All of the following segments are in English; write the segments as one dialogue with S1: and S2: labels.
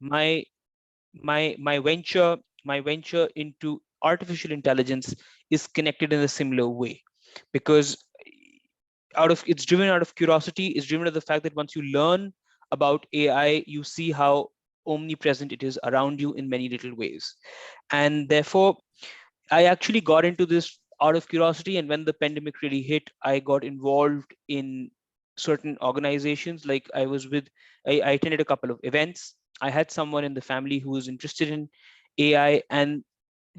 S1: my my venture into artificial intelligence is connected in a similar way, because it's driven out of curiosity. It's driven out of the fact that once you learn about AI, you see how omnipresent it is around you in many little ways. And therefore, I actually got into this out of curiosity. And when the pandemic really hit, I got involved in certain organizations. Like I attended a couple of events. I had someone in the family who was interested in AI, and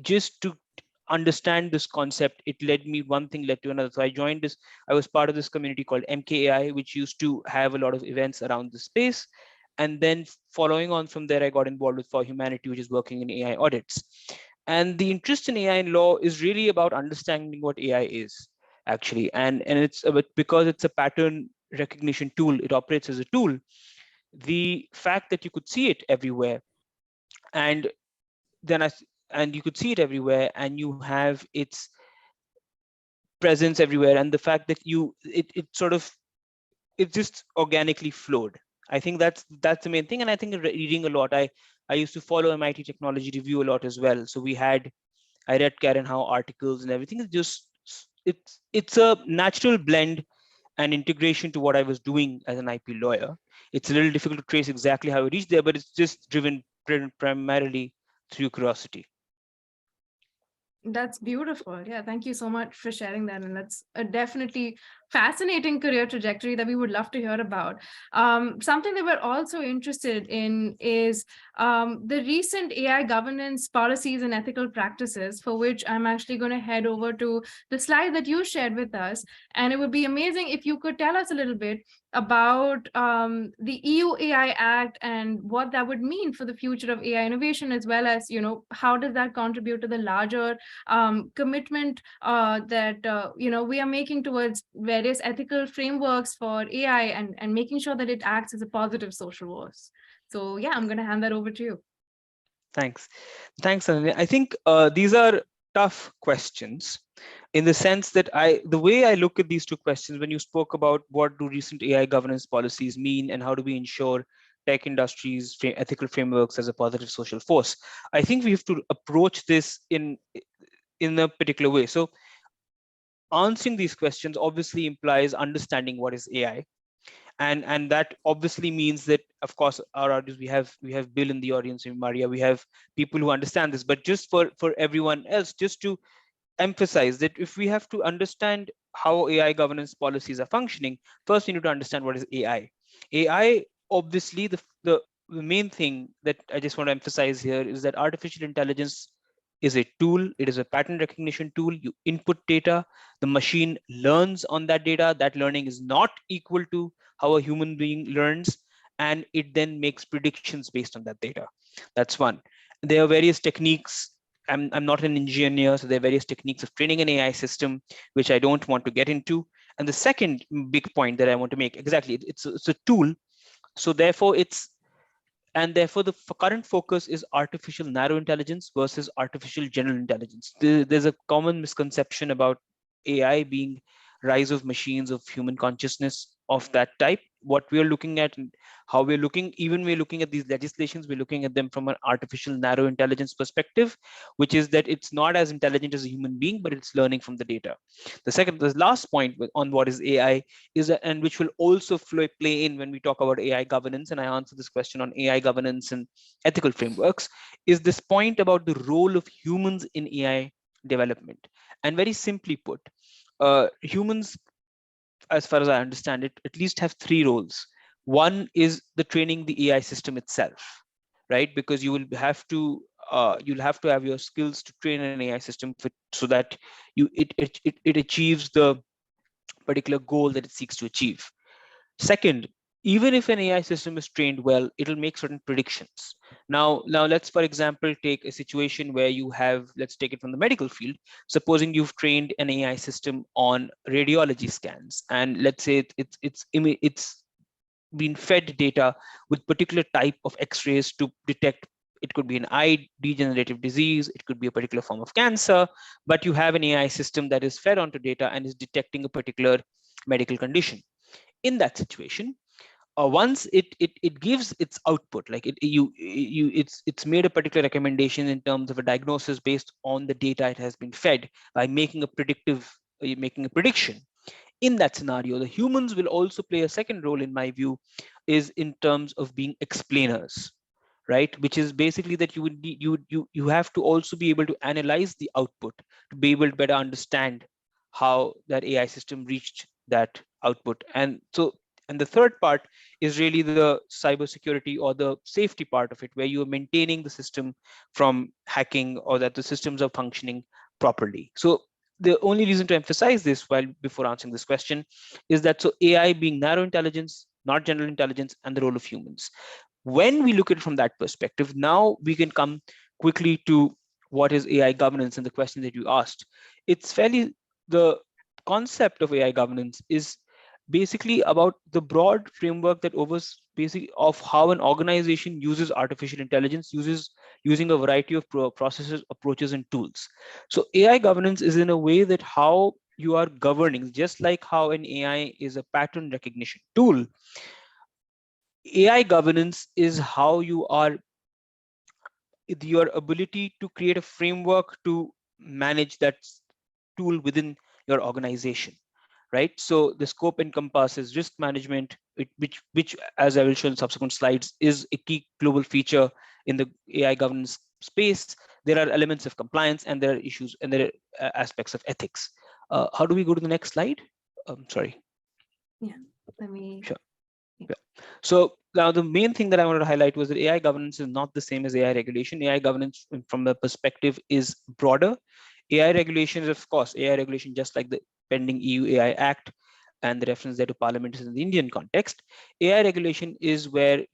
S1: just to understand this concept, it led me, one thing led to another. So I was part of this community called MKAI, which used to have a lot of events around the space. And then following on from there, I got involved with For Humanity, which is working in AI audits. And the interest in AI in law is really about understanding what AI is actually. And it's about, because it's a pattern recognition tool, it operates as a tool. The fact that you could see it everywhere, and then I, and you could see it everywhere, and you have its presence everywhere, and the fact that it sort of, it just organically flowed. I think that's the main thing. And I think reading a lot, I used to follow MIT Technology Review a lot as well. So I read Karen Howe articles and everything. It's a natural blend and integration to what I was doing as an IP lawyer. It's a little difficult to trace exactly how I reached there, but it's just driven primarily through curiosity.
S2: That's beautiful. Yeah, thank you so much for sharing that. And that's a definitely fascinating career trajectory that we would love to hear about. Something that we're also interested in is the recent AI governance policies and ethical practices, for which I'm actually going to head over to the slide that you shared with us. And it would be amazing if you could tell us a little bit about the EU AI Act and what that would mean for the future of AI innovation, as well as, how does that contribute to the larger commitment that we are making towards various ethical frameworks for AI, and making sure that it acts as a positive social force. So yeah, I'm going to hand that over to you.
S1: Thanks, Ananya. I think these are tough questions, in the sense that the way I look at these two questions, when you spoke about what do recent AI governance policies mean and how do we ensure tech industries ethical frameworks as a positive social force, I think we have to approach this in a particular way. So answering these questions obviously implies understanding what is AI. And that obviously means that, of course, our audience, we have Bill in the audience, and Maria, we have people who understand this. But just for everyone else, just to emphasize that if we have to understand how AI governance policies are functioning, first we need to understand what is AI. AI, obviously, the main thing that I just want to emphasize here is that artificial intelligence is a tool. It is a pattern recognition tool. You input data, the machine learns on that data. That learning is not equal to how a human being learns, and it then makes predictions based on that data. That's one. There are various techniques. I'm not an engineer, so there are various techniques of training an AI system, which I don't want to get into. And the second big point that I want to make, exactly, it's a tool. So therefore the current focus is artificial narrow intelligence versus artificial general intelligence. There's a common misconception about AI being rise of machines of human consciousness of that type. What we are looking at, and how we're looking at these legislations, we're looking at them from an artificial narrow intelligence perspective, which is that it's not as intelligent as a human being, but it's learning from the data. The last point on what is AI is that, and which will also play in when we talk about AI governance, and I answer this question on AI governance and ethical frameworks, is this point about the role of humans in AI development. And very simply put, humans, as far as I understand it, at least have three roles. One is the training the AI system itself, right? Because you'll have to have your skills to train an AI system so that it achieves the particular goal that it seeks to achieve. Second, even if an AI system is trained well, it'll make certain predictions. Now let's, for example, take a situation where let's take it from the medical field. Supposing you've trained an AI system on radiology scans, and let's say it's been fed data with particular type of X-rays to detect. It could be an eye degenerative disease, it could be a particular form of cancer, but you have an AI system that is fed onto data and is detecting a particular medical condition. In that situation, once it gives its output, like it's made a particular recommendation in terms of a diagnosis based on the data it has been fed by making a prediction. In that scenario, the humans will also play a second role, in my view, is in terms of being explainers, right? Which is basically that you would need, you have to also be able to analyze the output to be able to better understand how that AI system reached that output. And the third part is really the cybersecurity or the safety part of it, where you are maintaining the system from hacking or that the systems are functioning properly. So the only reason to emphasize this while before answering this question is that so AI being narrow intelligence, not general intelligence, and the role of humans. When we look at it from that perspective, now we can come quickly to what is AI governance and the question that you asked. It's fairly, the concept of AI governance is basically about the broad framework that overs basically of how an organization uses artificial intelligence, using a variety of processes, approaches, and tools. So AI governance is in a way that how you are governing, just like how an AI is a pattern recognition tool, AI governance is how you are, your ability to create a framework to manage that tool within your organization, right? So the scope encompasses risk management, which as I will show in subsequent slides, is a key global feature in the AI governance space. There are elements of compliance, and there are issues, and there are aspects of ethics. How do we go to the next slide? Sorry.
S2: Yeah, let me.
S1: Sure.
S2: Yeah.
S1: Yeah. So now the main thing that I wanted to highlight was that AI governance is not the same as AI regulation. AI governance from the perspective is broader. AI regulation is, of course, AI regulation, just like the pending EU AI Act and the reference there to Parliament is in the Indian context. AI regulation is where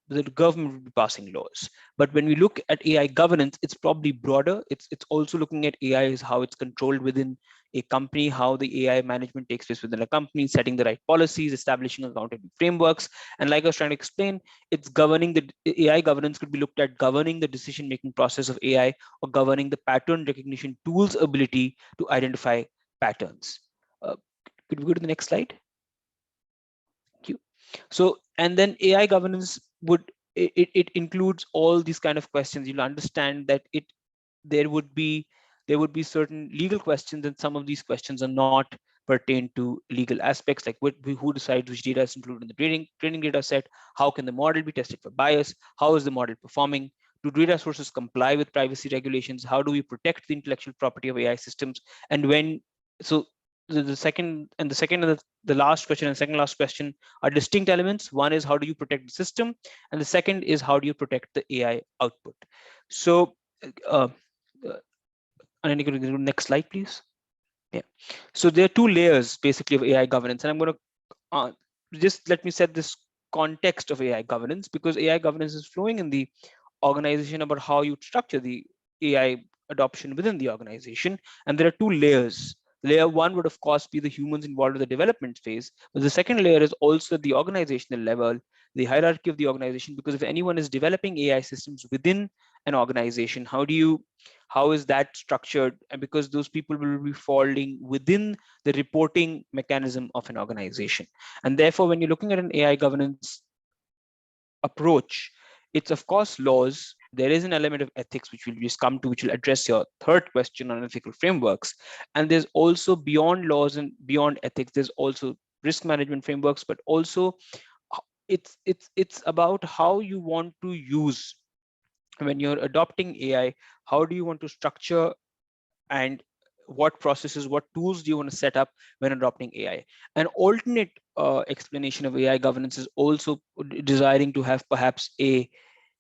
S1: the government will be passing laws. But when we look at AI governance, it's probably broader. It's also looking at AI as how it's controlled within a company, how the AI management takes place within a company, setting the right policies, establishing accountability frameworks. And like I was trying to explain, it's governing the AI governance could be looked at governing the decision-making process of AI or governing the pattern recognition tool's ability to identify patterns. Uh, could we go to the next slide? Thank you. So, and then AI governance it includes all these kind of questions. You'll understand that there would be there would be certain legal questions, and some of these questions are not pertain to legal aspects, like who decides which data is included in the training data set, how can the model be tested for bias, how is the model performing, do data sources comply with privacy regulations, how do we protect the intellectual property of AI systems, and when. So the second and the second and the last question and second last question are distinct elements. One is how do you protect the system, and the second is how do you protect the AI output. So uh, and you can go next slide, please. Yeah. So there are two layers basically of AI governance, and I'm going to just let me set this context of AI governance, because AI governance is flowing in the organization about how you structure the AI adoption within the organization. And there are two layers. Layer one would, of course, be the humans involved with the development phase. But the second layer is also the organizational level, the hierarchy of the organization, because if anyone is developing AI systems within an organization, how is that structured? And because those people will be falling within the reporting mechanism of an organization. And therefore, when you're looking at an AI governance approach, it's of course laws. There is an element of ethics, which we'll just come to, which will address your third question on ethical frameworks. And there's also, beyond laws and beyond ethics, there's also risk management frameworks, but also it's about how you want to use, when you're adopting AI, how do you want to structure, and what processes, what tools do you want to set up when adopting AI? An alternate explanation of AI governance is also desiring to have perhaps a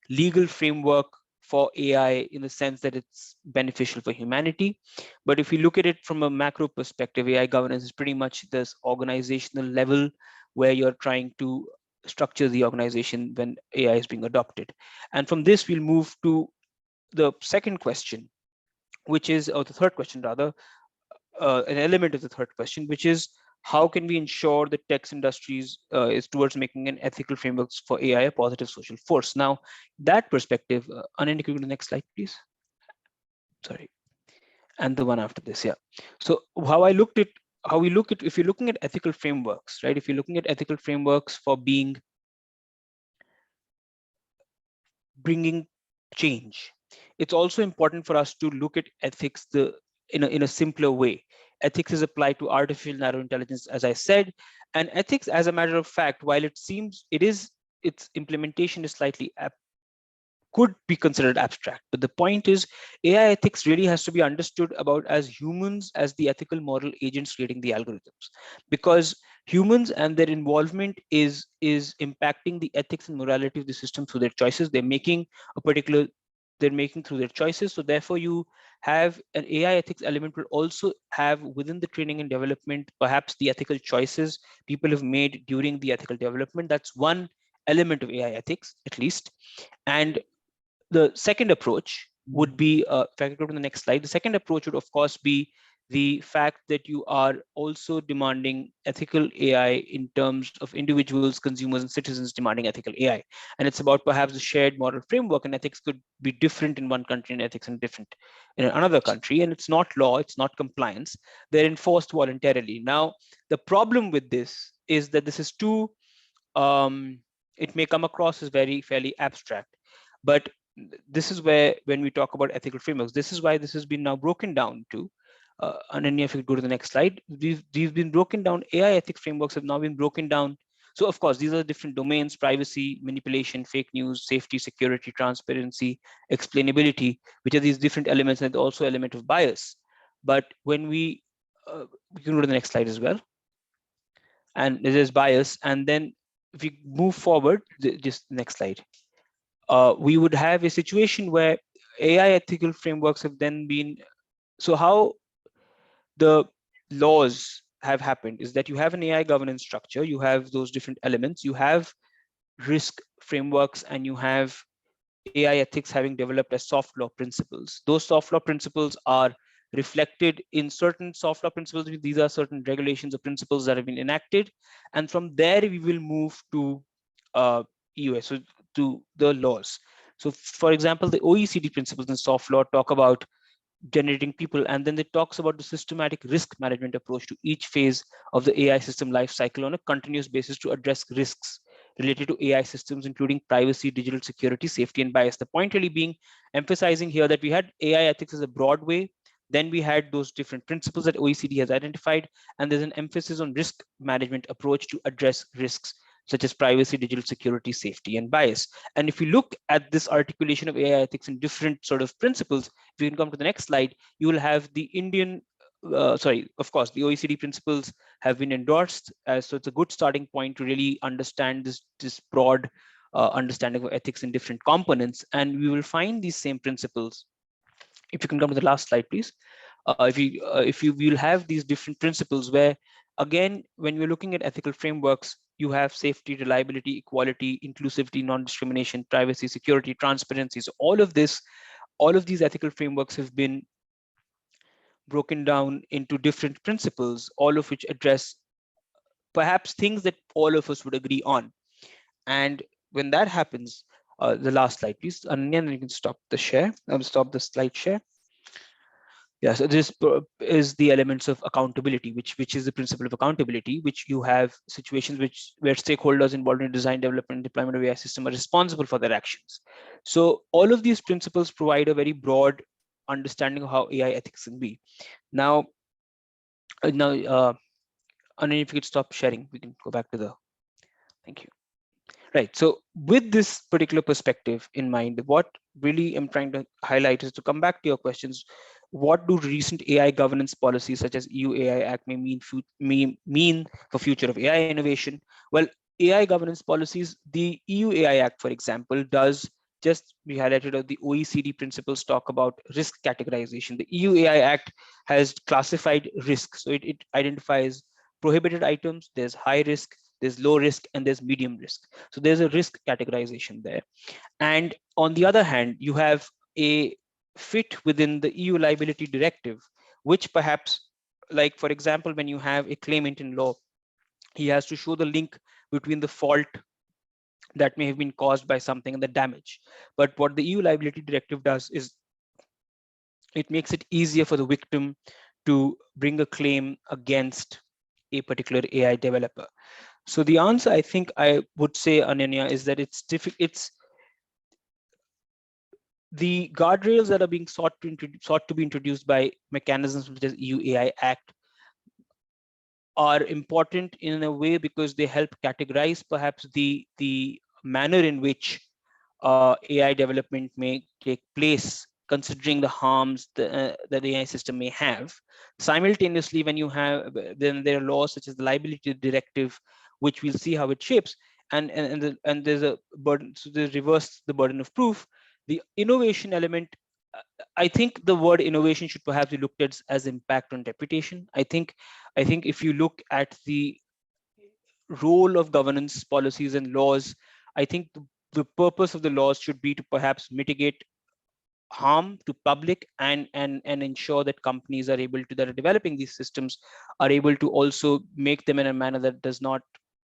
S1: legal framework for AI, in the sense that it's beneficial for humanity. But if you look at it from a macro perspective, AI governance is pretty much this organizational level, where you're trying to structure the organization when AI is being adopted. And from this, we'll move to the second question, which is, or the third question rather, an element of the third question, which is how can we ensure that tech industries is towards making an ethical frameworks for AI a positive social force? Now, that perspective, Anand, can you go to the next slide, please? Sorry, and the one after this, yeah. So how we look at, if you're looking at ethical frameworks, right? If you're looking at ethical frameworks for being bringing change. It's also important for us to look at ethics in a simpler way. Ethics is applied to artificial narrow intelligence, as I said, and ethics, as a matter of fact, while it seems its implementation is slightly could be considered abstract. But the point is, AI ethics really has to be understood about as humans, as the ethical moral agents creating the algorithms, because humans and their involvement is impacting the ethics and morality of the system through their choices. They're making through their choices. So therefore, you have an AI ethics element will also have within the training and development, perhaps the ethical choices people have made during the ethical development. That's one element of AI ethics, at least. And the second approach would be, if I could go to the next slide, the second approach would, of course, be the fact that you are also demanding ethical AI in terms of individuals, consumers, and citizens demanding ethical AI. And it's about perhaps the shared moral framework, and ethics could be different in one country and ethics in different in another country. And it's not law, it's not compliance. They're enforced voluntarily. Now, the problem with this is that this is too, it may come across as very fairly abstract, but this is where, when we talk about ethical frameworks, this is why this has been now broken down to, Ananya, if you go to the next slide, these been broken down. AI ethics frameworks have now been broken down. So of course, these are different domains: privacy, manipulation, fake news, safety, security, transparency, explainability, which are these different elements, and also element of bias. But when we can go to the next slide as well, and there's bias. And then if we move forward, just next slide, we would have a situation where AI ethical frameworks have then been, so how the laws have happened is that you have an AI governance structure, you have those different elements, you have risk frameworks, and you have AI ethics having developed as soft law principles. Those soft law principles are reflected in certain soft law principles. These are certain regulations or principles that have been enacted. And from there, we will move to EUS, so to the laws. So for example, the OECD principles in soft law talk about generating people, and then it talks about the systematic risk management approach to each phase of the AI system life cycle on a continuous basis to address risks related to AI systems, including privacy, digital security, safety, and bias. The point really being emphasizing here that we had AI ethics as a broad way, then we had those different principles that OECD has identified, and there's an emphasis on risk management approach to address risks such as privacy, digital security, safety, and bias. And if you look at this articulation of AI ethics in different sort of principles, if you can come to the next slide, you will have the of course, the OECD principles have been endorsed. So it's a good starting point to really understand this broad understanding of ethics in different components. And we will find these same principles. If you can come to the last slide, please. If you will have these different principles where, again, when you're looking at ethical frameworks, you have safety, reliability, equality, inclusivity, non-discrimination, privacy, security, transparency. So all of these ethical frameworks have been broken down into different principles, all of which address perhaps things that all of us would agree on. And when that happens, the last slide, please, and then you can stop the share. Stop the slide share. Yeah, so this is the elements of accountability, which is the principle of accountability, which you have situations where stakeholders involved in design, development, and deployment of AI system are responsible for their actions. So all of these principles provide a very broad understanding of how AI ethics can be. Now, and if you could stop sharing, we can go back to the. Thank you. Right. So with this particular perspective in mind, what really I'm trying to highlight is to come back to your questions. What do recent AI governance policies such as EU AI Act may mean for future of AI innovation? Well, AI governance policies, the EU AI Act, for example, does just be highlighted of the OECD principles talk about risk categorization. The EU AI Act has classified risk. So it identifies prohibited items, there's high risk, there's low risk, and there's medium risk. So there's a risk categorization there. And on the other hand, you have a fit within the EU liability directive, which perhaps, like, for example, when you have a claimant in law, he has to show the link between the fault that may have been caused by something and the damage. But what the EU liability directive does is it makes it easier for the victim to bring a claim against a particular AI developer. So the answer, I think I would say, Ananya, is that it's difficult. the guardrails that are being sought to be introduced by mechanisms such as EU AI Act are important in a way because they help categorize perhaps the manner in which AI development may take place, considering the harms that the AI system may have. Simultaneously, then there are laws such as the liability directive, which we'll see how it shapes, and there's a burden. So there's reverse the burden of proof. The innovation element. I think the word innovation should perhaps be looked at as impact on reputation. I think if you look at the role of governance policies and laws, I think the purpose of the laws should be to perhaps mitigate harm to public and ensure that companies are able to that are developing these systems are able to also make them in a manner that does not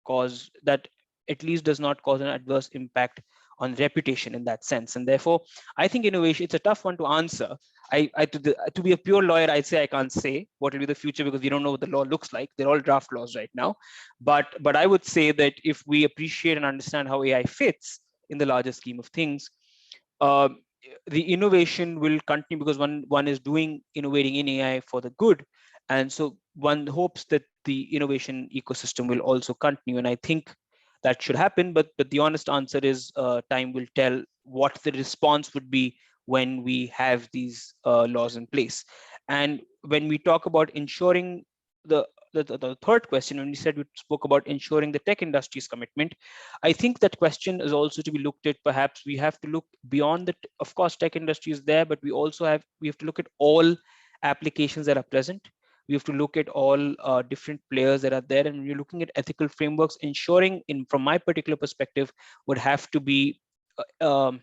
S1: cause that at least does not cause an adverse impact on reputation in that sense. And therefore I think innovation, it's a tough one to answer. To be a pure lawyer, I'd say I can't say what will be the future because we don't know what the law looks like. They're all draft laws right now. But I would say that if we appreciate and understand how AI fits in the larger scheme of things, uh, the innovation will continue because one is innovating in AI for the good, and so one hopes that the innovation ecosystem will also continue. And I think that should happen. But the honest answer is time will tell what the response would be when we have these laws in place. And when we talk about ensuring the the third question, when we spoke about ensuring the tech industry's commitment, I think that question is also to be looked at. Perhaps we have to look beyond that. Of course, tech industry is there, but we have to look at all applications that are present. We have to look at all different players that are there, and when you're looking at ethical frameworks, ensuring, from my particular perspective, would have to be the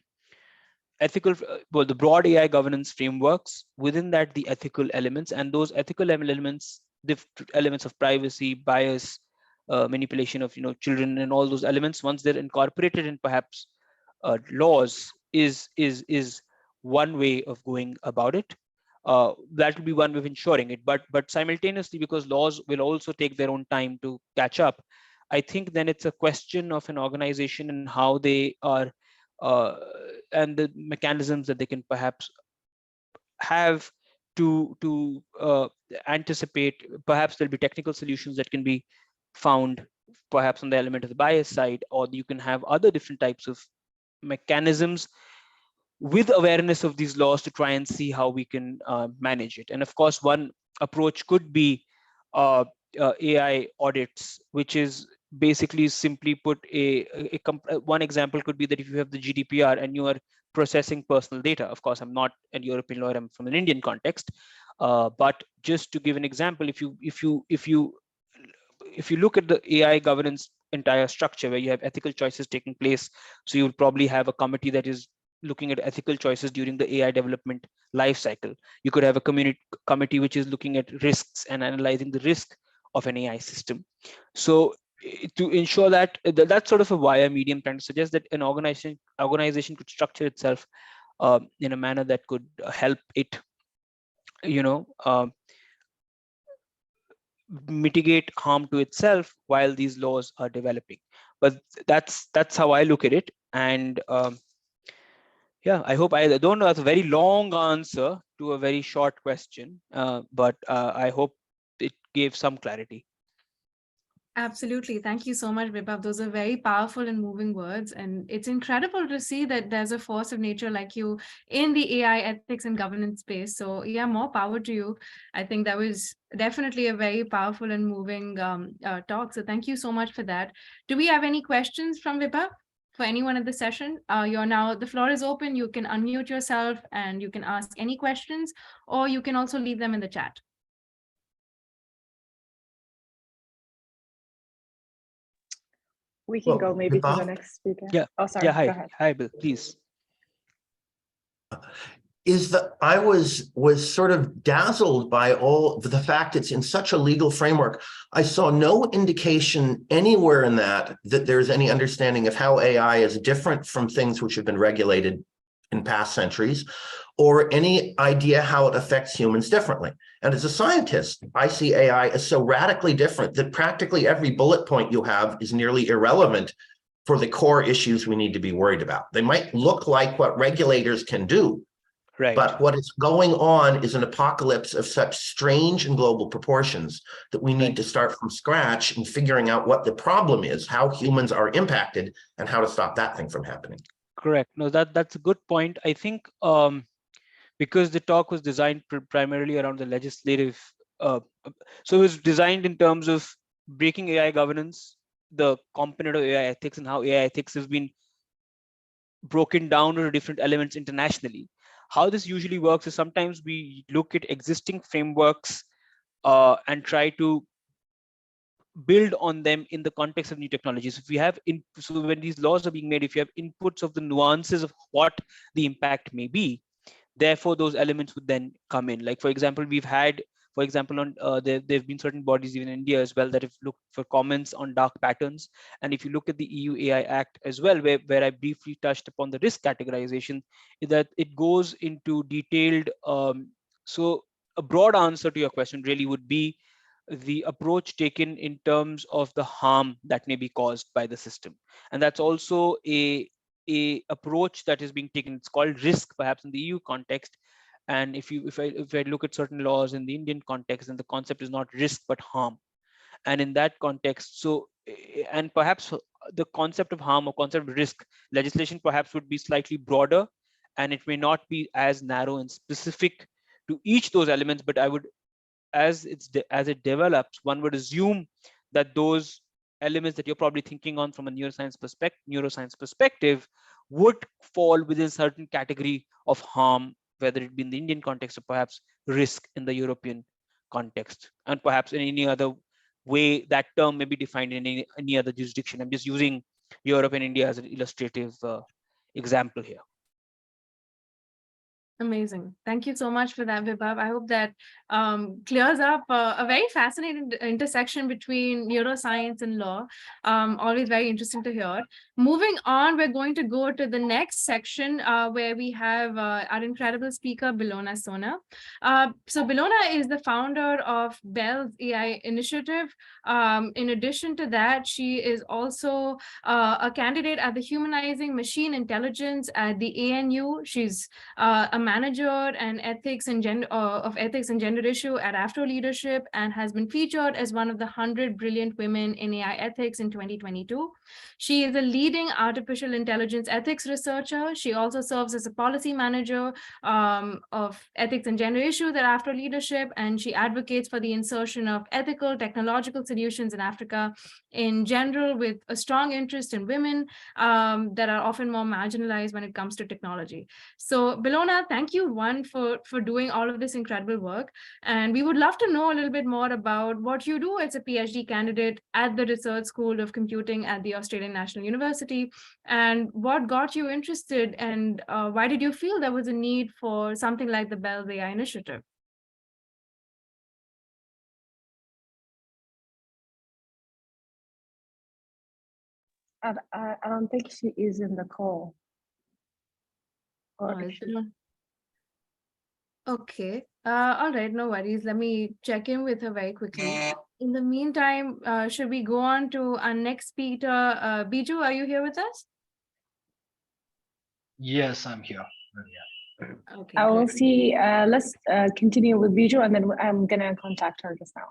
S1: broad AI governance frameworks. Within that, the ethical elements, and those ethical elements, the elements of privacy, bias, manipulation of children, and all those elements, once they're incorporated in perhaps laws, is one way of going about it. That will be one way of ensuring it. But simultaneously, because laws will also take their own time to catch up, I think then it's a question of an organization and how they are uh, and the mechanisms that they can perhaps have to anticipate. Perhaps there'll be technical solutions that can be found, perhaps on the element of the bias side, or you can have other different types of mechanisms with awareness of these laws to try and see how we can manage it. And of course, one approach could be AI audits, which is basically, simply put, one example could be that if you have the GDPR and you are processing personal data. Of course, I'm not a European lawyer; I'm from an Indian context. But just to give an example, if you look at the AI governance entire structure, where you have ethical choices taking place, so you will probably have a committee that is looking at ethical choices during the AI development life cycle. You could have a committee which is looking at risks and analyzing the risk of an AI system. So to ensure that that's sort of a via medium, trying to suggest that an organization could structure itself in a manner that could help it, you know, mitigate harm to itself while these laws are developing. But that's how I look at it. And yeah, I hope, I don't know, that's a very long answer to a very short question, but I hope it gave some clarity.
S2: Absolutely. Thank you so much, Vibhav. Those are very powerful and moving words. And it's incredible to see that there's a force of nature like you in the AI ethics and governance space. So, yeah, more power to you. I think that was definitely a very powerful and moving talk. So, thank you so much for that. Do we have any questions from Vibhav for anyone at the session? The floor is open. You can unmute yourself and you can ask any questions, or you can also leave them in the chat.
S3: We can go maybe to the next speaker.
S1: Yeah.
S3: Oh, sorry.
S1: Yeah. Hi.
S3: Go ahead.
S1: Hi, Bill. Please.
S4: I was sort of dazzled by all the fact it's in such a legal framework. I saw no indication anywhere in that there's any understanding of how AI is different from things which have been regulated in past centuries, or any idea how it affects humans differently. And as a scientist, I see AI as so radically different that practically every bullet point you have is nearly irrelevant for the core issues we need to be worried about. They might look like what regulators can do,
S1: Right.
S4: but what is going on is an apocalypse of such strange and global proportions that we need to start from scratch in figuring out what the problem is, how humans are impacted, and how to stop that thing from happening.
S1: Correct. No, that's a good point. I think because the talk was designed primarily around the legislative, so it was designed in terms of breaking AI governance, the component of AI ethics, and how AI ethics has been broken down into different elements internationally. How this usually works is sometimes we look at existing frameworks and try to build on them in the context of new technologies. If we have so when these laws are being made, if you have inputs of the nuances of what the impact may be, therefore those elements would then come in. Like, for example, we've had, for example, on there have been certain bodies even in India as well that have looked for comments on dark patterns. And if you look at the EU AI Act as well, where I briefly touched upon the risk categorization, is that it goes into detailed. So a broad answer to your question really would be the approach taken in terms of the harm that may be caused by the system. And that's also a approach that is being taken. It's called risk, perhaps in the EU context. And if I look at certain laws in the Indian context, then the concept is not risk but harm. And in that context, so and perhaps the concept of harm or concept of risk legislation perhaps would be slightly broader, and it may not be as narrow and specific to each those elements. But I would, as it develops, one would assume that those elements that you're probably thinking on from a neuroscience perspective would fall within a certain category of harm, whether it be in the Indian context or perhaps risk in the European context, and perhaps in any other way that term may be defined in any other jurisdiction. I'm just using Europe and India as an illustrative example here.
S2: Amazing. Thank you so much for that, Vibhav. I hope that clears up a very fascinating intersection between neuroscience and law. Always very interesting to hear. Moving on, we're going to go to the next section where we have our incredible speaker, Bilona Sona. So Bilona is the founder of Bell's AI initiative. In addition to that, she is also a candidate at the Humanizing Machine Intelligence at the ANU. She's a manager and ethics and gender issue at Afro Leadership, and has been featured as one of the 100 brilliant women in AI ethics in 2022. She is a leading artificial intelligence ethics researcher. She also serves as a policy manager of ethics and gender issues at Afro Leadership, and she advocates for the insertion of ethical technological solutions in Africa in general, with a strong interest in women that are often more marginalized when it comes to technology. So Bilona, thank you, for doing all of this incredible work. And we would love to know a little bit more about what you do as a PhD candidate at the Research School of Computing at the Australian National University, and what got you interested, and why did you feel there was a need for something like the Bell's AI initiative?
S3: I don't think she is in the call.
S2: Okay. All right, no worries. Let me check in with her very quickly. In the meantime, should we go on to our next speaker? Biju, are you here with us?
S5: Yes, I'm here.
S2: Okay,
S3: I will
S2: great.
S3: see. Let's continue with Biju, and then I'm gonna contact her just now.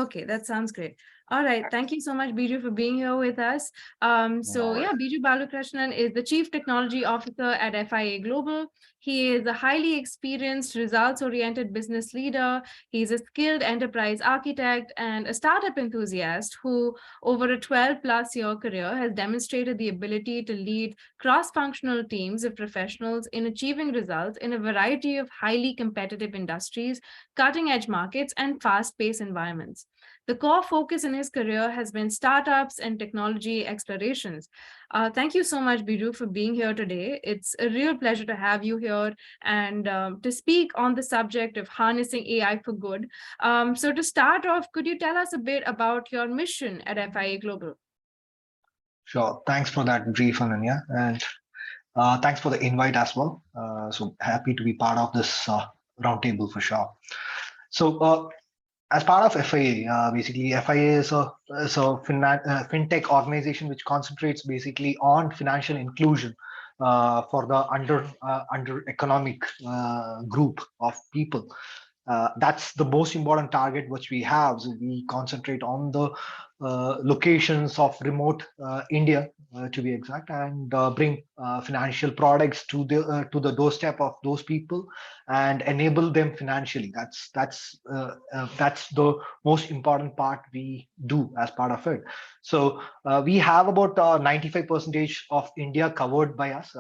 S2: Okay, that sounds great. All right, thank you so much, Biju, for being here with us. Biju Balakrishnan is the Chief Technology Officer at FIA Global. He is a highly experienced, results-oriented business leader. He's a skilled enterprise architect and a startup enthusiast who, over a 12-plus year career, has demonstrated the ability to lead cross-functional teams of professionals in achieving results in a variety of highly competitive industries, cutting-edge markets, and fast-paced environments. The core focus in his career has been startups and technology explorations. Thank you so much, Biju, for being here today. It's a real pleasure to have you here and to speak on the subject of harnessing AI for good. So to start off, could you tell us a bit about your mission at FIA Global?
S5: Sure. Thanks for that brief, Ananya, and thanks for the invite as well. So happy to be part of this roundtable for sure. So as part of FIA, basically FIA is a fintech organization which concentrates basically on financial inclusion for the under economic group of people. That's the most important target which we have. So we concentrate on the locations of remote India, to be exact, and bring financial products to the doorstep of those people and enable them financially. That's the most important part we do as part of it. So we have about 95% of India covered by us.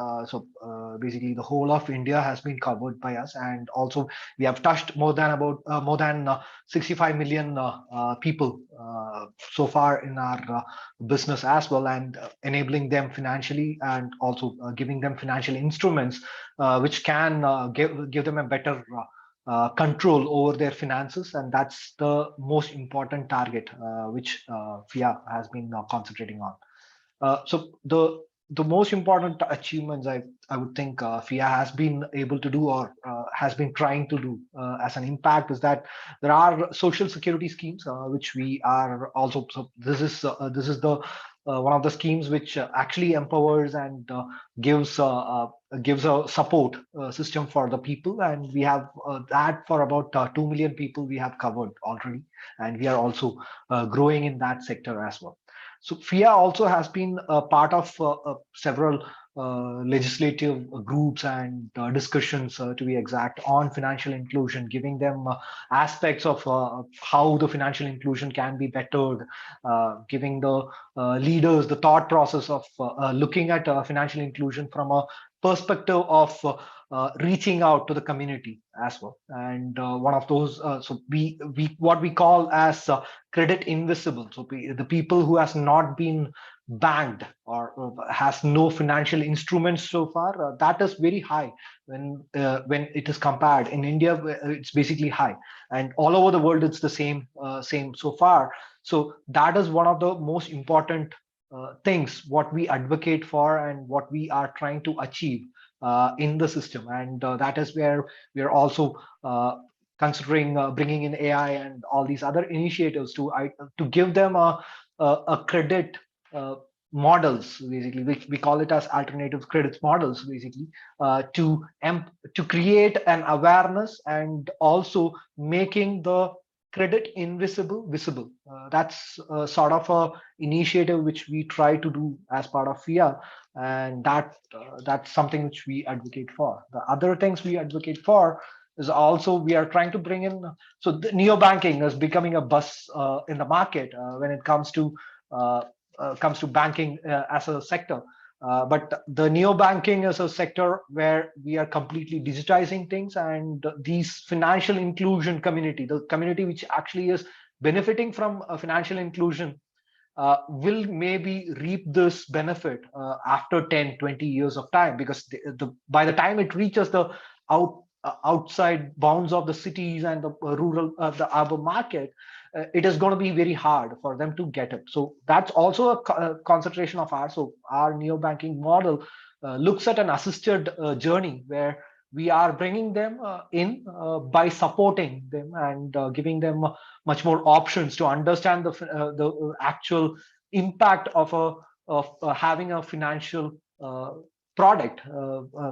S5: Basically, the whole of India has been covered by us, and also we have touched more than 65 million people so far in our business as well, and enabling them financially, and also giving them financial instruments which can give them a better control over their finances, and that's the most important target which FIA has been concentrating on. So the most important achievements I would think FIA has been able to do, or has been trying to do as an impact, is that there are social security schemes which we are also. So this is the one of the schemes which actually empowers and gives a support system for the people, and we have that for about 2 million people we have covered already, and we are also growing in that sector as well. So FIA also has been a part of several legislative groups and discussions, to be exact, on financial inclusion, giving them aspects of how the financial inclusion can be bettered, giving the leaders the thought process of looking at financial inclusion from a perspective of reaching out to the community as well. And one of those, so we what we call as credit invisible. So the people who has not been banked, or has no financial instruments so far, that is very high when it is compared. In India, it's basically high, and all over the world it's the same so far. So that is one of the most important things what we advocate for and what we are trying to achieve in the system, and that is where we are also considering bringing in AI and all these other initiatives to give them a credit models, basically, which we call it as alternative credits models, basically, to create an awareness, and also making the credit invisible visible. That's sort of a initiative which we try to do as part of FIA, and that's something which we advocate for. The other things we advocate for is also we are trying to bring in. So the neo banking is becoming a buzz in the market when it comes to banking as a sector. But the neo banking is a sector where we are completely digitizing things, and these financial inclusion community, the community which actually is benefiting from financial inclusion, will maybe reap this benefit after 10-20 years of time, because by the time it reaches the outside bounds of the cities and the the urban market, it is going to be very hard for them to get it. So that's also a concentration of ours. So our neo-banking model looks at an assisted journey, where we are bringing them in by supporting them, and giving them much more options to understand the actual impact of having a financial product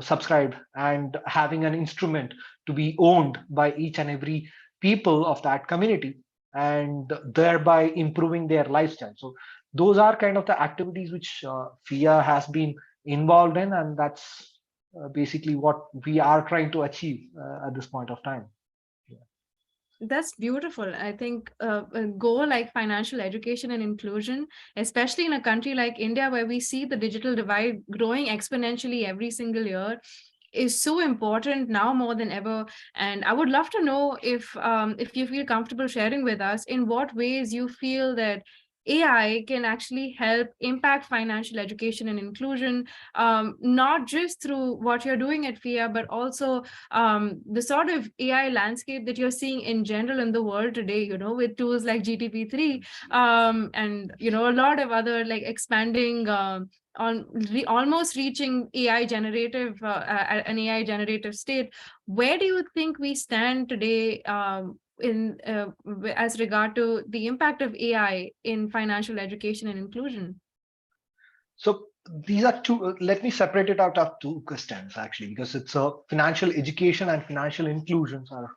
S5: subscribed, and having an instrument to be owned by each and every people of that community, and thereby improving their lifestyle. So those are kind of the activities which FIA has been involved in, and that's basically what we are trying to achieve at this point of time.
S2: That's beautiful. I think a goal like financial education and inclusion, especially in a country like India, where we see the digital divide growing exponentially every single year, is so important now more than ever. And I would love to know if you feel comfortable sharing with us in what ways you feel that AI can actually help impact financial education and inclusion, not just through what you're doing at FIA, but also the sort of AI landscape that you're seeing in general in the world today, with tools like GTP3, and, a lot of other like expanding almost reaching AI generative, an AI generative state. Where do you think we stand today as regard to the impact of AI in financial education and inclusion?
S5: So these are two, let me separate it out of two questions actually, because it's a financial education and financial inclusions are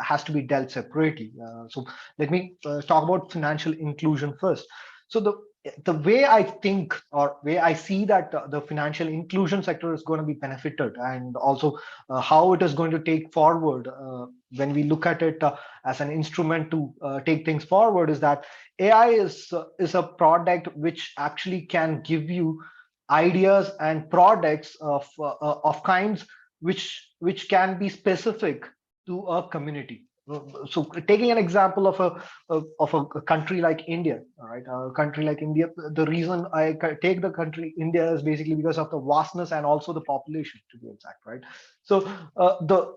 S5: has to be dealt separately. So let me talk about financial inclusion first. So the way I think or way I see that the financial inclusion sector is going to be benefited, and also how it is going to take forward when we look at it as an instrument to take things forward, is that AI is a product which actually can give you ideas and products of kinds which can be specific to a community. So taking an example of a country like India, all right, a country like India. The reason I take the country India is basically because of the vastness and also the population, to be exact, right? So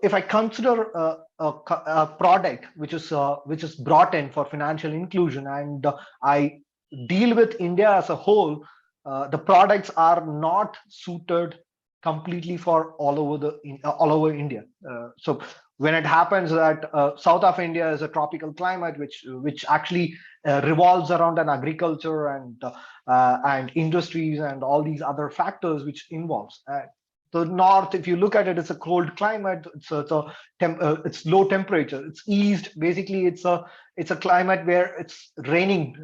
S5: if I consider a product which is brought in for financial inclusion, and I deal with India as a whole, the products are not suited completely for all over India. So when it happens that south of India is a tropical climate, which actually revolves around an agriculture and industries and all these other factors which involves. The north, if you look at it, it's a cold climate. It's low temperature. It's east. Basically, it's a climate where it's raining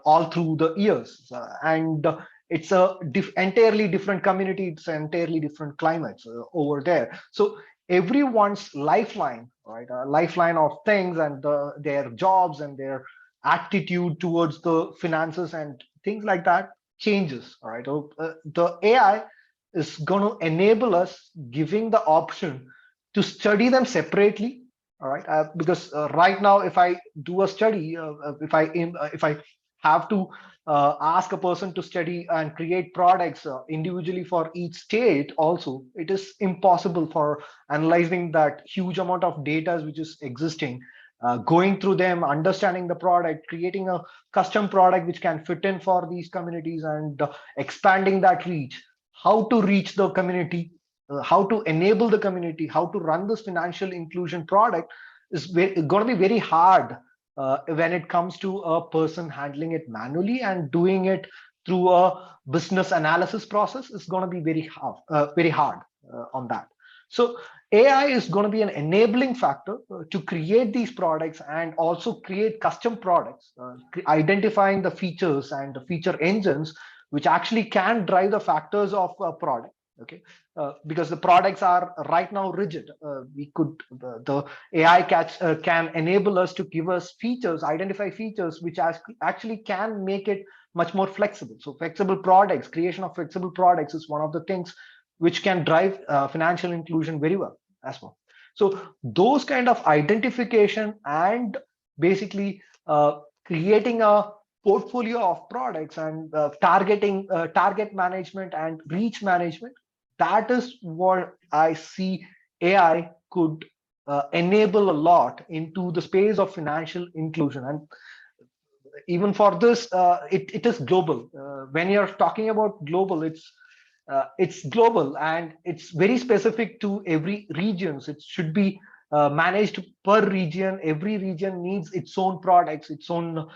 S5: all through the years, and it's a entirely different community. It's entirely different climates over there. So everyone's lifeline, right? A lifeline of things and their jobs and their attitude towards the finances and things like that changes. All right. So, the AI is going to enable us giving the option to study them separately. All right, because right now, if I do a study, if I have to ask a person to study and create products individually for each state, also it is impossible for analyzing that huge amount of data which is existing, going through them, understanding the product, creating a custom product which can fit in for these communities, and expanding that reach. How to reach the community, how to enable the community, how to run this financial inclusion product is going to be very hard when it comes to a person handling it manually and doing it through a business analysis process. Is going to be very hard on that. So AI is going to be an enabling factor to create these products and also create custom products, identifying the features and the feature engines which actually can drive the factors of a product. Okay, because the products are right now rigid. The AI can enable us to give us features, identify features which actually can make it much more flexible. So flexible products, creation of flexible products is one of the things which can drive financial inclusion very well as well. So those kind of identification and basically creating a portfolio of products and target management and reach management, that is what I see AI could enable a lot into the space of financial inclusion. And even for this, it is global. When you're talking about global, it's global and it's very specific to every regions. It should be managed per region. Every region needs its own products, its own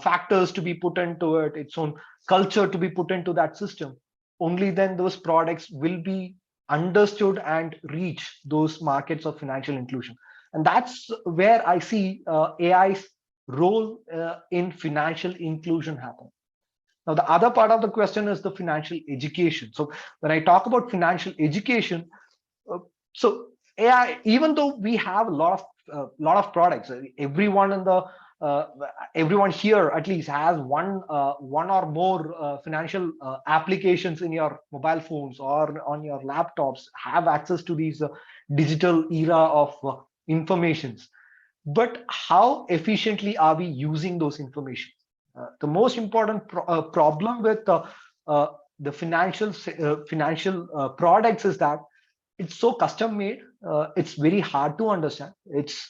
S5: factors to be put into it, its own culture to be put into that system. Only then those products will be understood and reach those markets of financial inclusion. And that's where I see AI's role in financial inclusion happen. Now, the other part of the question is the financial education. So when I talk about financial education, so AI, even though we have a lot of products, everyone here at least has one or more financial applications in your mobile phones or on your laptops, have access to these digital era of informations. But how efficiently are we using those information? The most important problem with the financial products is that it's so custom made. It's very hard to understand. It's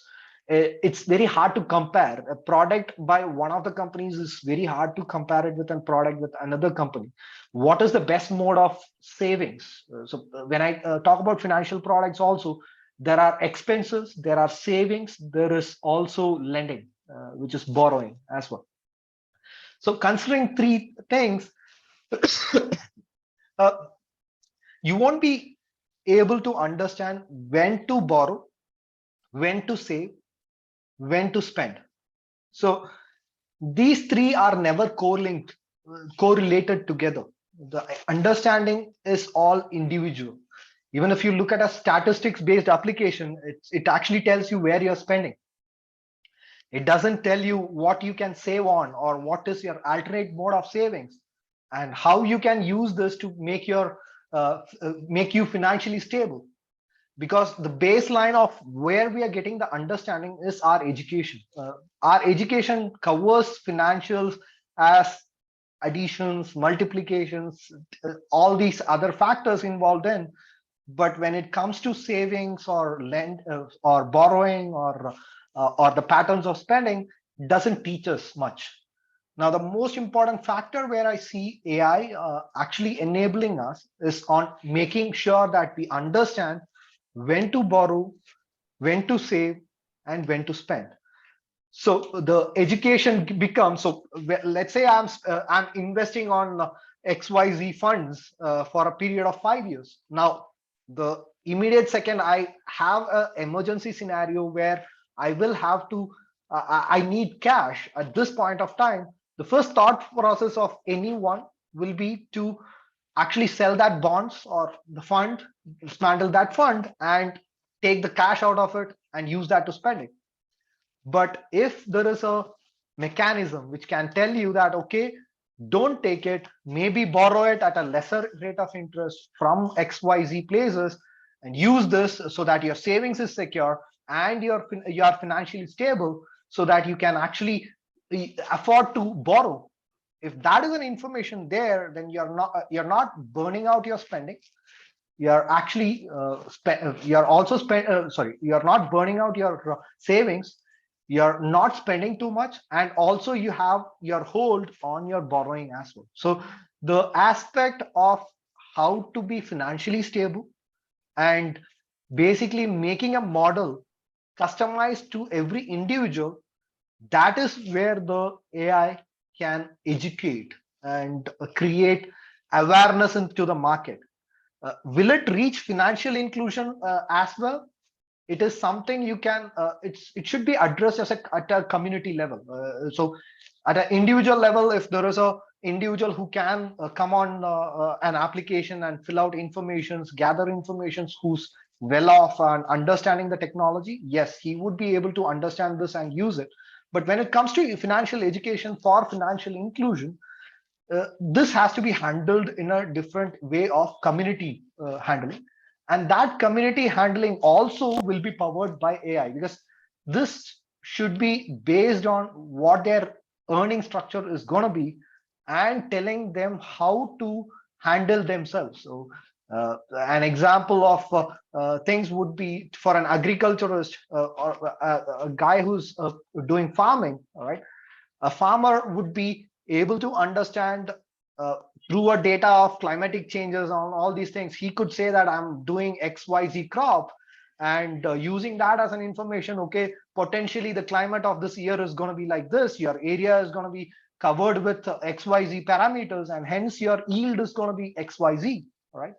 S5: very hard to compare. A product by one of the companies is very hard to compare it with a product with another company. What is the best mode of savings? So when I talk about financial products also, there are expenses, there are savings, there is also lending, which is borrowing as well. So considering three things, you won't be able to understand when to borrow, when to save, when to spend. So these three are never correlated together. The understanding is all individual. Even if you look at a statistics based application, it actually tells you where you're spending. It doesn't tell you what you can save on or what is your alternate mode of savings and how you can use this to make make you financially stable. Because the baseline of where we are getting the understanding is our education. Our education covers financials as additions, multiplications, all these other factors involved in. But when it comes to savings or lend or borrowing or the patterns of spending, doesn't teach us much. Now, the most important factor where I see AI actually enabling us is on making sure that we understand when to borrow, when to save, and when to spend. So the education becomes, so let's say I'm investing on XYZ funds for a period of 5 years. Now, the immediate second I have an emergency scenario where I will have to, I need cash at this point of time, the first thought process of anyone will be to actually sell that bonds or the fund, dismantle that fund and take the cash out of it and use that to spend it. But if there is a mechanism which can tell you that, okay, don't take it, maybe borrow it at a lesser rate of interest from XYZ places and use this so that your savings is secure and you're financially stable so that you can actually afford to borrow. If that is an information there, then you're not burning out your spending. You're actually you're also you're not burning out your savings, you're not spending too much, and also you have your hold on your borrowing as well. So the aspect of how to be financially stable and basically making a model customized to every individual, that is where the AI can educate and create awareness into the market. Will it reach financial inclusion as well? It is something you can, it should be addressed at a community level. So at an individual level, if there is a individual who can come on an application and fill out informations, gather informations, who's well off and understanding the technology, yes, he would be able to understand this and use it. But when it comes to financial education for financial inclusion, this has to be handled in a different way of community handling. And that community handling also will be powered by AI, because this should be based on what their earning structure is going to be and telling them how to handle themselves. So an example of things would be for an agriculturist or a guy who's doing farming, all right? A farmer would be able to understand through a data of climatic changes on all these things. He could say that I'm doing XYZ crop and using that as an information, okay, potentially the climate of this year is going to be like this, your area is going to be covered with XYZ parameters, and hence your yield is going to be XYZ, all right?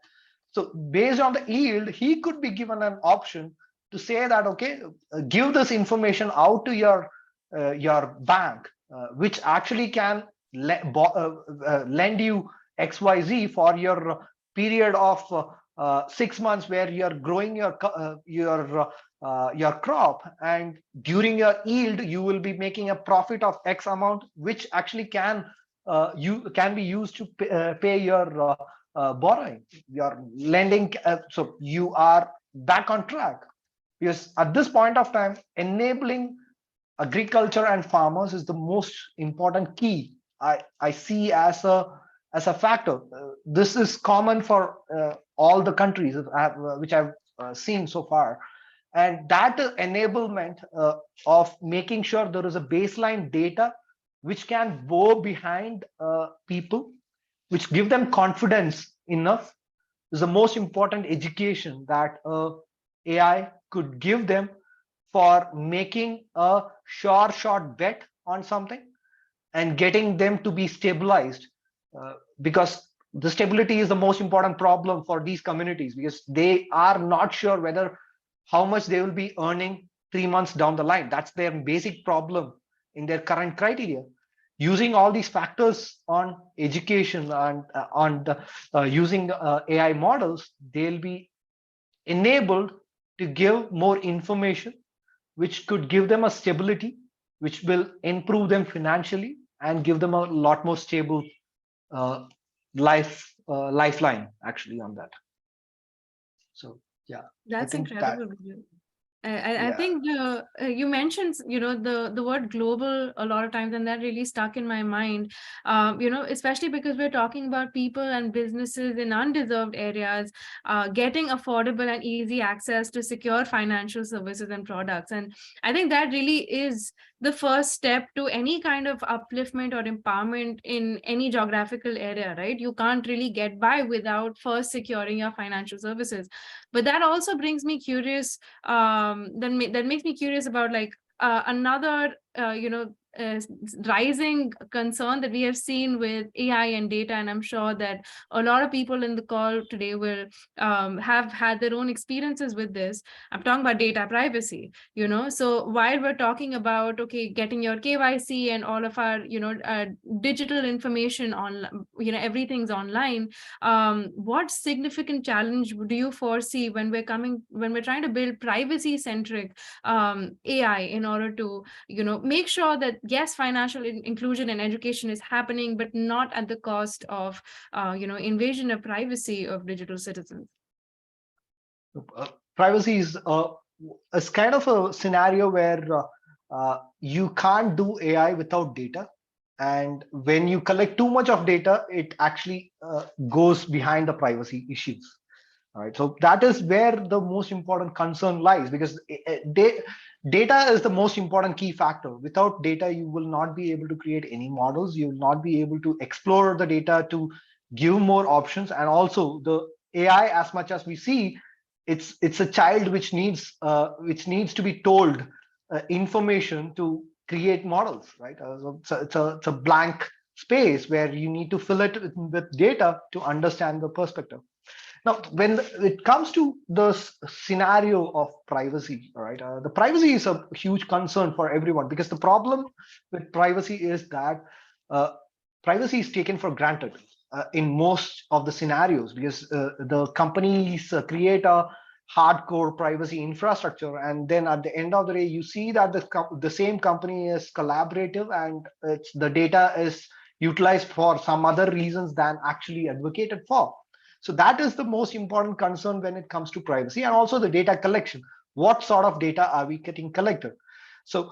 S5: So based on the yield, he could be given an option to say that, okay, give this information out to your bank, which actually can lend you XYZ for your period of 6 months where you're growing your crop, and during your yield you will be making a profit of X amount, which actually can be used to pay your borrowing, your lending. So you are back on track, because at this point of time, enabling agriculture and farmers is the most important key I see as a factor. This is common for all the countries which I've seen so far, and that enablement of making sure there is a baseline data which can go behind people, which give them confidence enough, is the most important education that AI could give them for making a sure shot bet on something and getting them to be stabilized, because the stability is the most important problem for these communities, because they are not sure whether how much they will be earning 3 months down the line. That's their basic problem in their current criteria. Using all these factors on education and on the using AI models, they'll be enabled to give more information, which could give them a stability, which will improve them financially and give them a lot more stable uh, lifeline actually on that. So yeah, I
S2: That's
S5: think that
S2: incredible. Vijay. I
S5: yeah.
S2: think you mentioned, the word global a lot of times, and that really stuck in my mind. Especially because we're talking about people and businesses in undeserved areas, getting affordable and easy access to secure financial services and products. And I think that really is the first step to any kind of upliftment or empowerment in any geographical area, right? You can't really get by without first securing your financial services. But that also brings me curious, that makes me curious about, like, another rising concern that we have seen with AI and data, and I'm sure that a lot of people in the call today will have had their own experiences with this. I'm talking about data privacy. So while we're talking about, okay, getting your KYC and all of our digital information on, everything's online, what significant challenge do you foresee when we're trying to build privacy centric AI in order to make sure that, yes, financial inclusion and education is happening, but not at the cost of invasion of privacy of digital citizens?
S5: Privacy is kind of a scenario where you can't do AI without data, and when you collect too much of data, it actually goes behind the privacy issues. All right, so that is where the most important concern lies, because data is the most important key factor. Without data, you will not be able to create any models. You will not be able to explore the data to give more options. And also the AI, as much as we see, it's a child which needs to be told information to create models, right? So it's a blank space where you need to fill it with data to understand the perspective. Now, when it comes to the scenario of privacy, all right, the privacy is a huge concern for everyone, because the problem with privacy is that uh, privacy is taken for granted in most of the scenarios, because the companies create a hardcore privacy infrastructure, and then at the end of the day, you see that the same company is collaborative, and the data is utilized for some other reasons than actually advocated for. So that is the most important concern when it comes to privacy, and also the data collection. What sort of data are we getting collected? So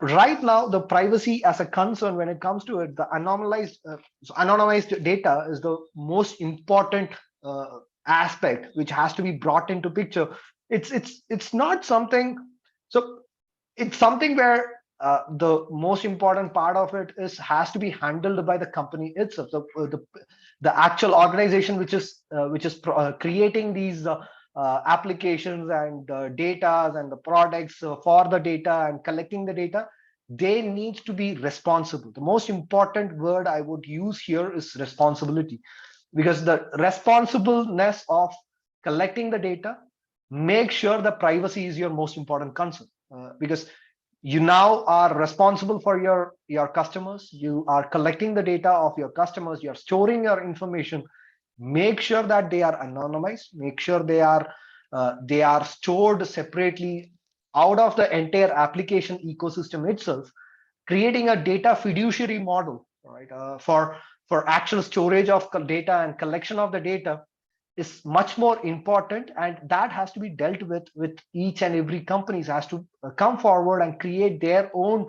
S5: right now, the privacy as a concern when it comes to it, the anonymized data is the most important aspect which has to be brought into picture. It's not something. So it's something where the most important part of it has to be handled by the company itself. So the actual organization which is creating these applications and data and the products for the data and collecting the data, they need to be responsible. The most important word I would use here is responsibility, because the responsibleness of collecting the data, make sure the privacy is your most important concern, because you now are responsible for your customers. You are collecting the data of your customers, you're storing your information. Make sure that they are anonymized, make sure they are stored separately out of the entire application ecosystem itself, creating a data fiduciary model, right, for actual storage of data and collection of the data is much more important, and that has to be dealt with each and every companies has to come forward and create their own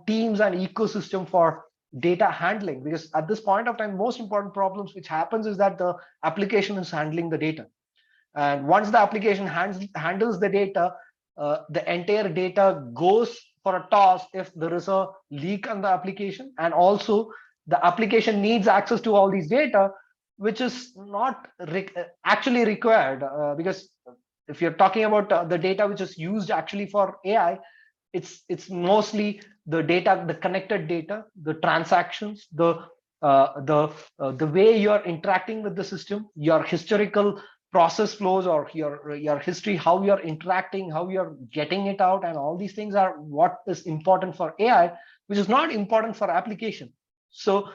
S5: teams and ecosystem for data handling. Because at this point of time, most important problems which happens is that the application is handling the data, and once the application handles the data, the entire data goes for a toss if there is a leak on the application. And also the application needs access to all these data, which is not actually required, because if you're talking about the data which is used actually for AI, it's mostly the data, the connected data, the transactions, the way you're interacting with the system, your historical process flows, or your history, how you're interacting, how you're getting it out, and all these things are what is important for AI, which is not important for application. So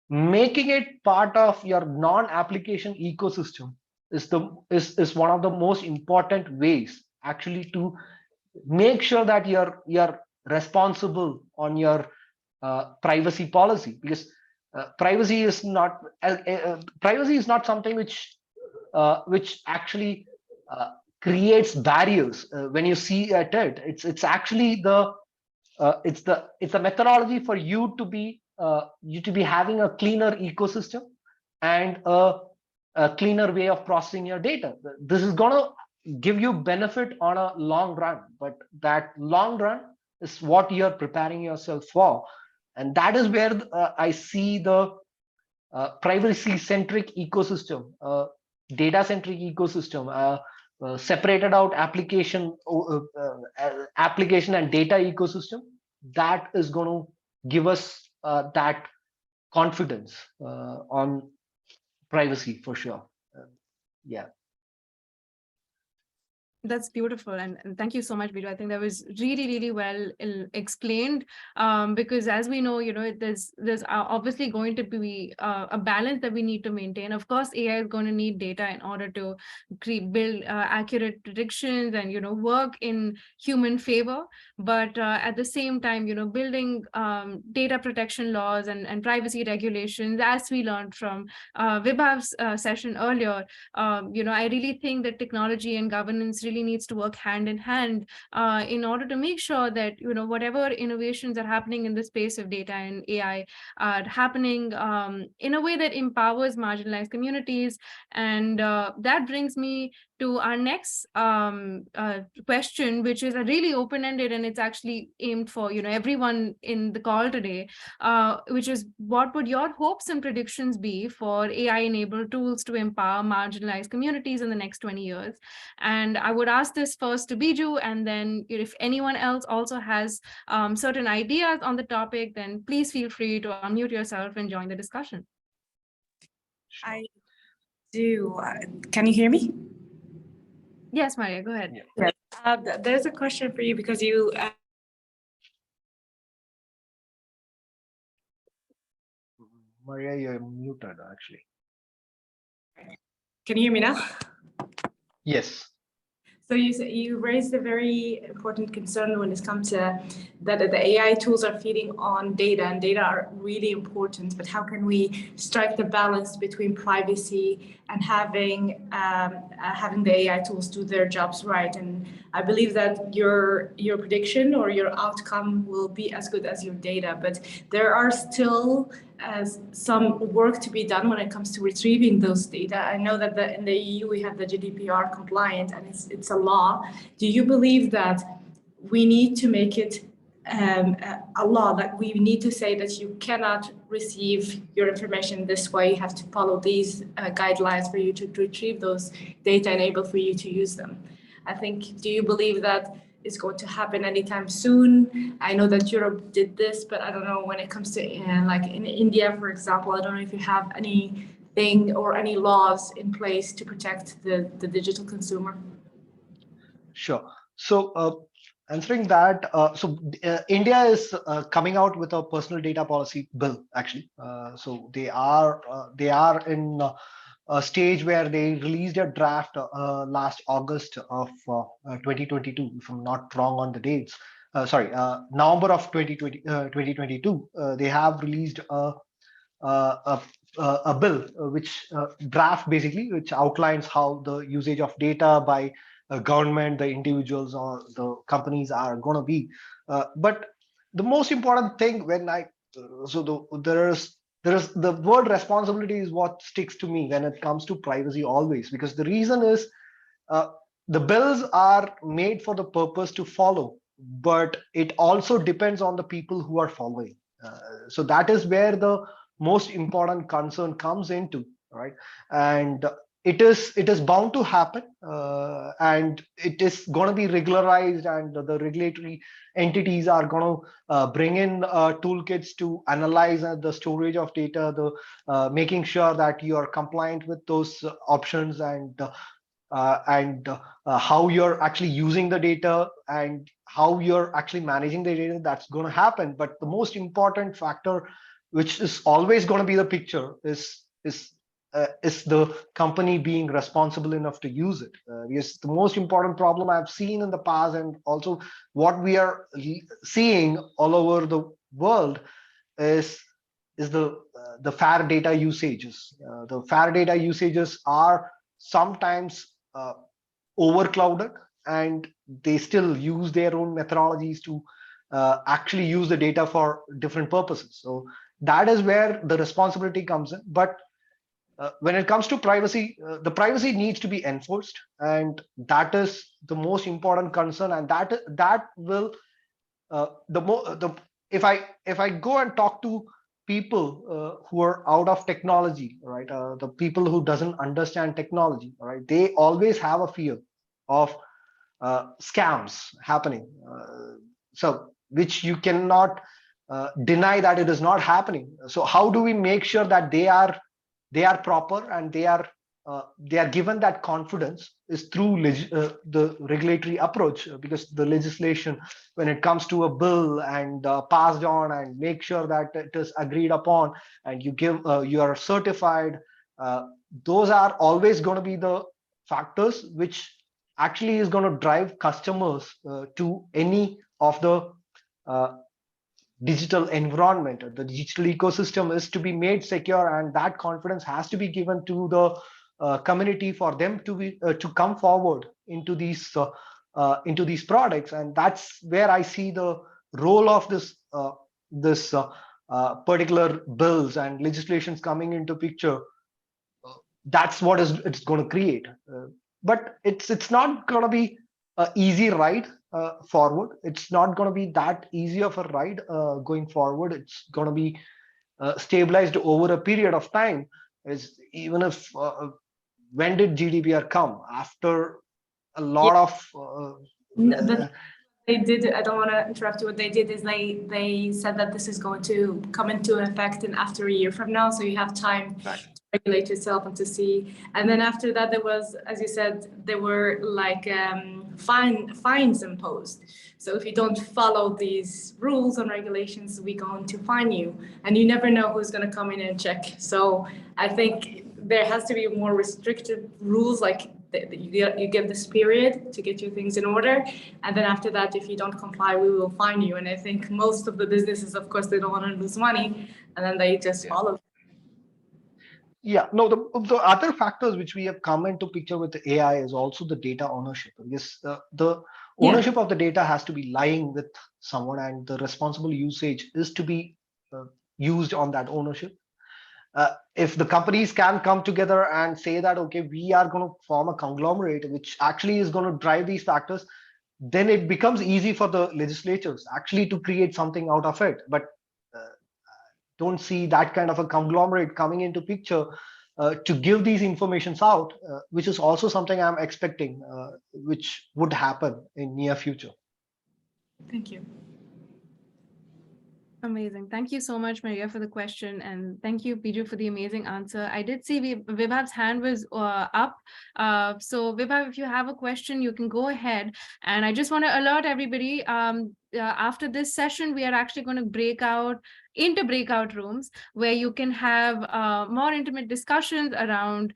S5: making it part of your non-application ecosystem is one of the most important ways actually to make sure that you're responsible on your privacy policy, because privacy is not something which actually creates barriers when you see at it. It's actually it's a methodology for you to be having a cleaner ecosystem and a cleaner way of processing your data. This is going to give you benefit on a long run, but that long run is what you're preparing yourself for. And that is where I see the privacy centric ecosystem, data centric ecosystem, separated out application and data ecosystem, that is going to give us that confidence on privacy for sure. Yeah.
S2: That's beautiful. And thank you so much, Biju. I think that was really, really well explained. Because as we know, there's obviously going to be a balance that we need to maintain. Of course, AI is going to need data in order to build accurate predictions and, work in human favor. But at the same time, building data protection laws and privacy regulations, as we learned from Vibhav's session earlier, I really think that technology and governance really needs to work hand in hand in order to make sure that whatever innovations are happening in the space of data and AI are happening in a way that empowers marginalized communities. And that brings me to our next question, which is a really open-ended, and it's actually aimed for everyone in the call today, which is, what would your hopes and predictions be for AI-enabled tools to empower marginalized communities in the next 20 years? And I would ask this first to Biju, and then if anyone else also has certain ideas on the topic, then please feel free to unmute yourself and join the discussion.
S6: I do. Can you hear me?
S2: Yes, Maria, go ahead.
S6: Yes. There's a question for you because you
S5: Maria, you're muted actually.
S6: can you hear me now?
S5: Yes.
S6: So you raised a very important concern when it comes to that the AI tools are feeding on data, and data are really important. But how can we strike the balance between privacy and having the AI tools do their jobs right? And I believe that your prediction or your outcome will be as good as your data, but there are still some work to be done when it comes to retrieving those data. I know that in the EU we have the GDPR compliant, and it's a law. Do you believe that we need to make it a law, that we need to say that you cannot receive your information this way, you have to follow these guidelines for you to retrieve those data and able for you to use them? I think, do you believe that is going to happen anytime soon? I know that Europe did this, but I don't know when it comes to like in India, for example, I don't know if you have anything or any laws in place to protect the digital consumer.
S5: Sure. So answering that, India is coming out with a personal data policy bill actually. So they are in a stage where they released a draft last August of 2022, if I'm not wrong on the dates. November of 2022. They have released a bill which draft basically, which outlines how the usage of data by government, the individuals, or the companies are going to be. But the most important thing when there's the word responsibility is what sticks to me when it comes to privacy always, because the reason is the bills are made for the purpose to follow, but it also depends on the people who are following. So that is where the most important concern comes into, right? And it is bound to happen, and it is going to be regularized, and the regulatory entities are going to bring in toolkits to analyze the storage of data, the making sure that you are compliant with those options, and how you're actually using the data and how you're actually managing the data. That's going to happen. But the most important factor, which is always going to be the picture, is the company being responsible enough to use it. Because the most important problem I've seen in the past, and also what we are seeing all over the world, is the fair data usages. The fair data usages are sometimes overclouded, and they still use their own methodologies to actually use the data for different purposes. So that is where the responsibility comes in. But when it comes to privacy, the privacy needs to be enforced, and that is the most important concern. And that will if I go and talk to people who are out of technology, right, the people who doesn't understand technology, right, they always have a fear of scams happening. So which you cannot deny that it is not happening. So how do we make sure that they are proper, and they are given that confidence, is through the regulatory approach. Because the legislation, when it comes to a bill and passed on, and make sure that it is agreed upon, and you are certified, those are always going to be the factors which actually is going to drive customers to any of the digital environment. The digital ecosystem is to be made secure, and that confidence has to be given to the community for them to come forward into these products. And that's where I see the role of this particular bills and legislations coming into picture. That's what it's going to create. But it's not going to be an easy ride forward. It's not going to be that easy of a ride going forward. It's going to be stabilized over a period of time. Is even if when did GDPR come? After a lot of
S6: they did, I don't want to interrupt you, what they did is they said that this is going to come into effect in after a year from now, so you have time to regulate yourself and to see. And then after that, there was, as you said, there were like fines imposed. So if you don't follow these rules and regulations, we're going to fine you, and you never know who's going to come in and check. So I think there has to be more restricted rules, like you get this period to get your things in order, and then after that, if you don't comply, we will fine you. And I think most of the businesses, of course, they don't want to lose money, and then they just follow.
S5: Yeah, no, the other factors which we have come into picture with the AI is also the data ownership. Because the ownership of the data has to be lying with someone, and the responsible usage is to be used on that ownership. If the companies can come together and say that, okay, we are going to form a conglomerate which actually is going to drive these factors, then it becomes easy for the legislatures actually to create something out of it. But don't see that kind of a conglomerate coming into picture to give these informations out, which is also something I'm expecting, which would happen in near future.
S6: Thank you.
S2: Amazing. Thank you so much, Maria, for the question. And thank you, Biju, for the amazing answer. I did see Vibhav's hand was up. So Vibhav, if you have a question, you can go ahead. And I just want to alert everybody, after this session, we are actually going to break out into breakout rooms where you can have more intimate discussions around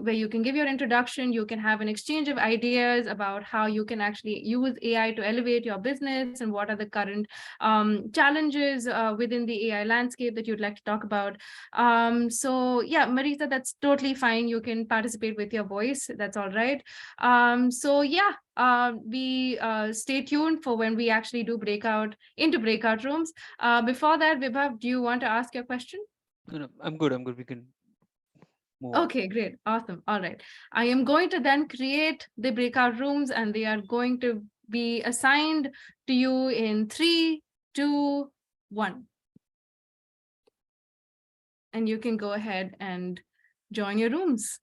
S2: where you can give your introduction, you can have an exchange of ideas about how you can actually use AI to elevate your business and what are the current challenges within the AI landscape that you'd like to talk about. So yeah, Marisa, that's totally fine. You can participate with your voice. That's all right. So yeah, we stay tuned for when we actually do breakout into breakout rooms. Before that, Vibhav, do you want to ask your question?
S1: No, I'm good. We can move
S2: Okay, great. Awesome. All right. I am going to then create the breakout rooms, and they are going to be assigned to you in 3, 2, 1. And you can go ahead and join your rooms.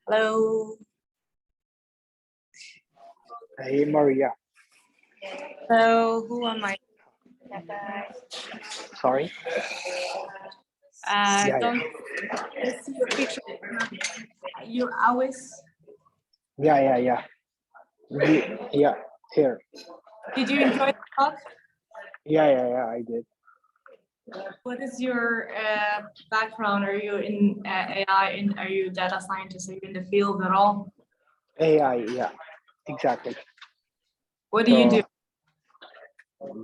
S6: Hello.
S7: Hey, Maria.
S6: Hello. Who am I?
S7: Sorry. Yeah,
S6: Don't I see your picture? You're always.
S7: yeah. Yeah, here.
S6: Did you enjoy the talk?
S7: Yeah, I did.
S6: What is your background? Are you in AI? Are you data scientist? Are you in the field at all?
S7: AI, yeah, exactly.
S6: What do you do?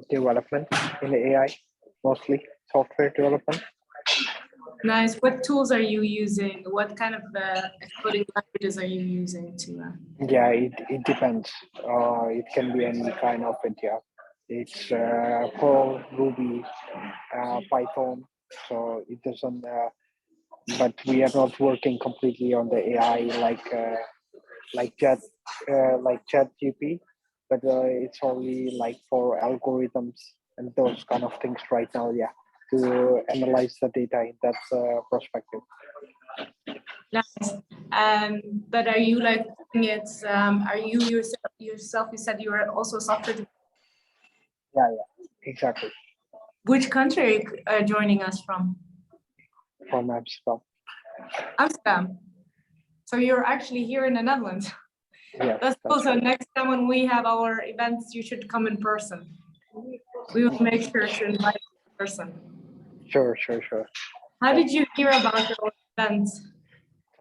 S7: Development in the AI, mostly software development.
S6: Nice. What tools are you using? What kind of coding languages are you using to?
S7: Yeah, it depends. It can be any kind of it, yeah. It's Perl, Ruby, Python. So it doesn't, but we are not working completely on the AI like ChatGPT, but it's only like for algorithms and those kind of things right now. Yeah, to analyze the data in that perspective.
S6: Nice. But are you like it's are you yourself? You said you are also a software.
S7: Yeah, exactly.
S6: Which country are you joining us from?
S7: From Amsterdam.
S6: Amsterdam. So you're actually here in the Netherlands.
S7: Yeah,
S6: That's also
S7: right.
S6: next time when we have our events, you should come in person. We will make sure to invite you in person.
S7: Sure.
S6: How did you hear about our events?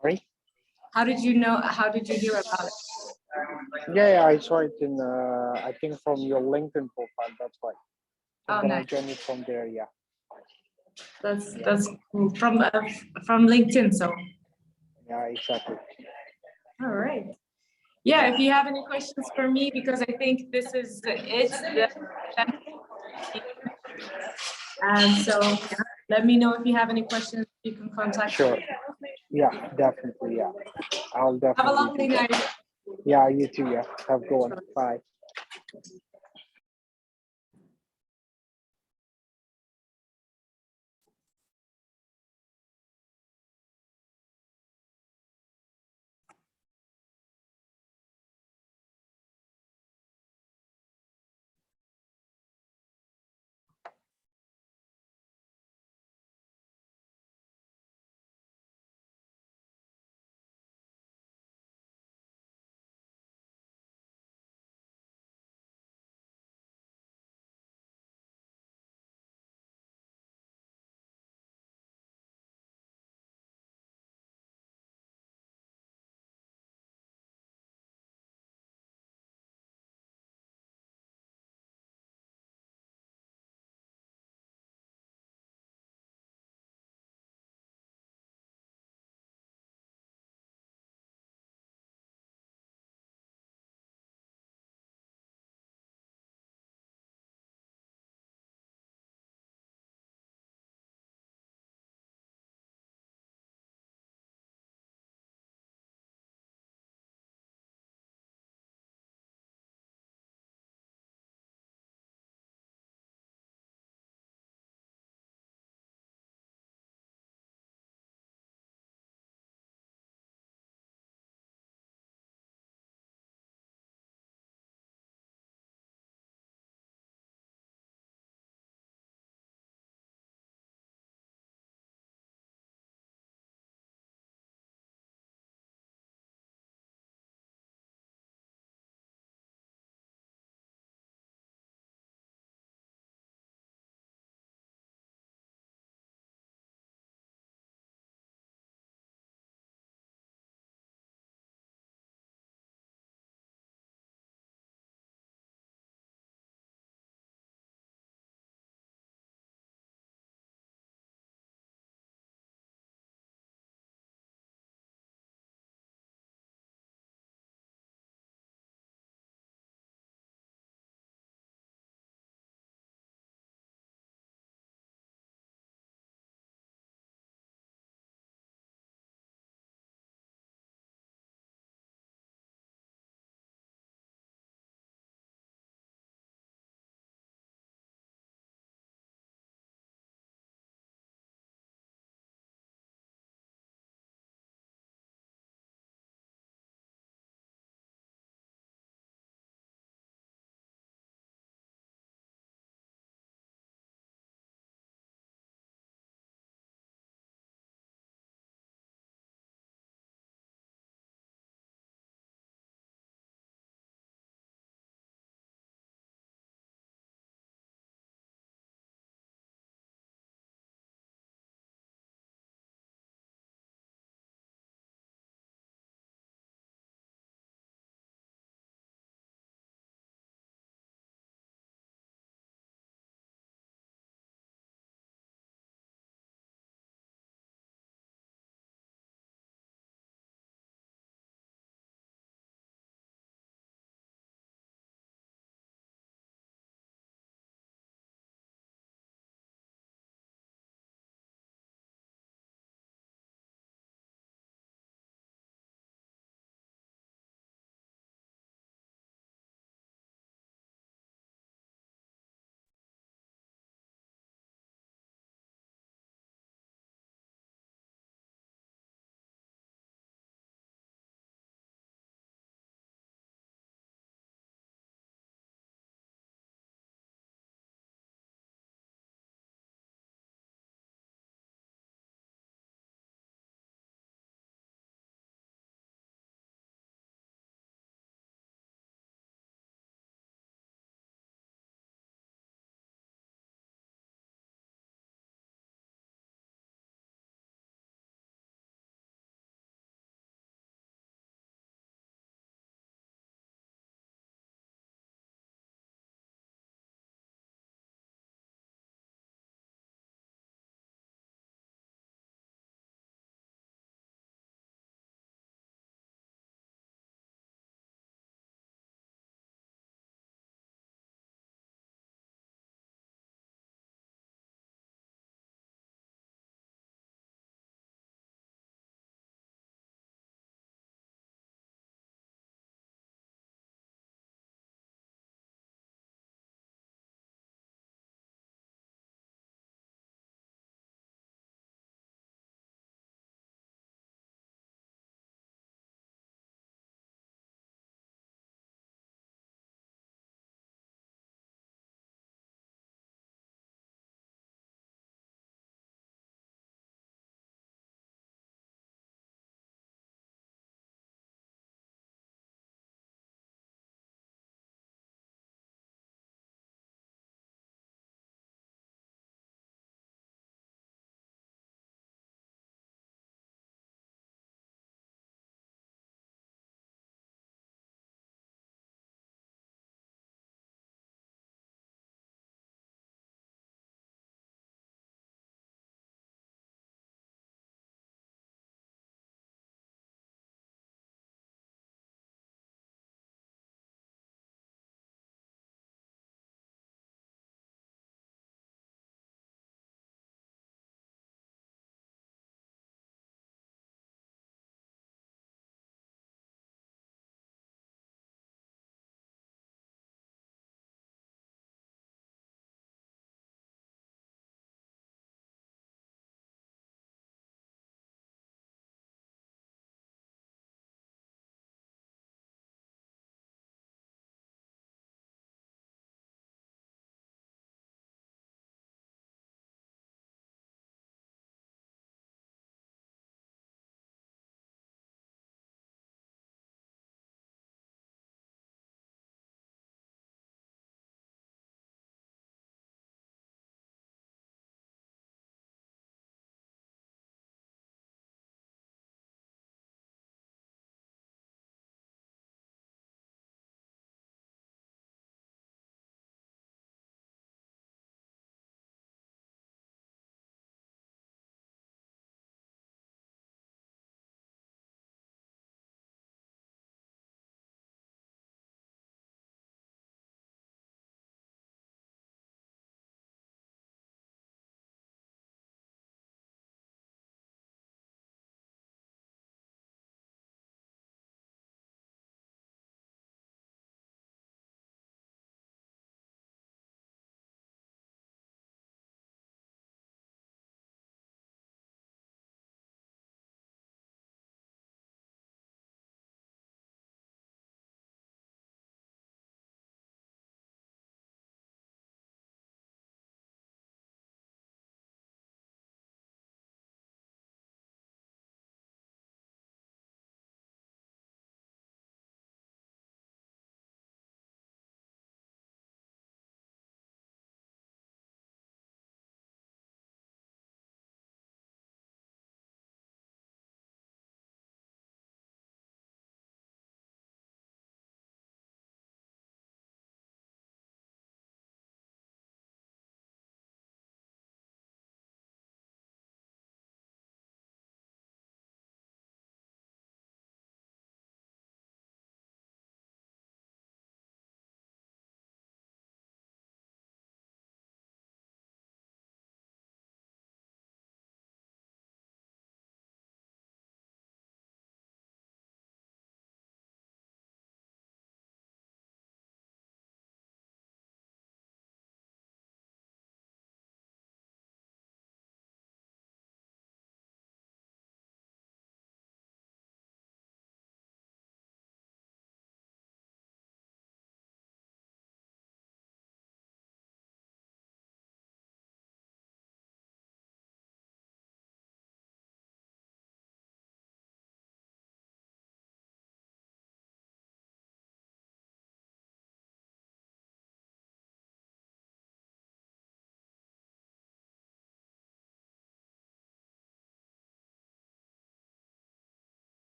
S7: Sorry.
S6: How did you know? How did you hear about it?
S7: Yeah, I saw it in I think from your LinkedIn profile. That's why.
S6: Oh,
S7: And then I
S6: nice.
S7: joined it from there. Yeah.
S6: That's cool. From LinkedIn. So.
S7: Yeah, exactly.
S6: All right. Yeah, if you have any questions for me, because I think this is it. And so yeah, let me know if you have any questions. You can contact
S7: Sure.
S6: me.
S7: Yeah, definitely. Yeah, I'll
S6: Have a
S7: definitely
S6: lovely
S7: do that.
S6: night.
S7: Yeah, you too. Yeah, have a good one. Bye.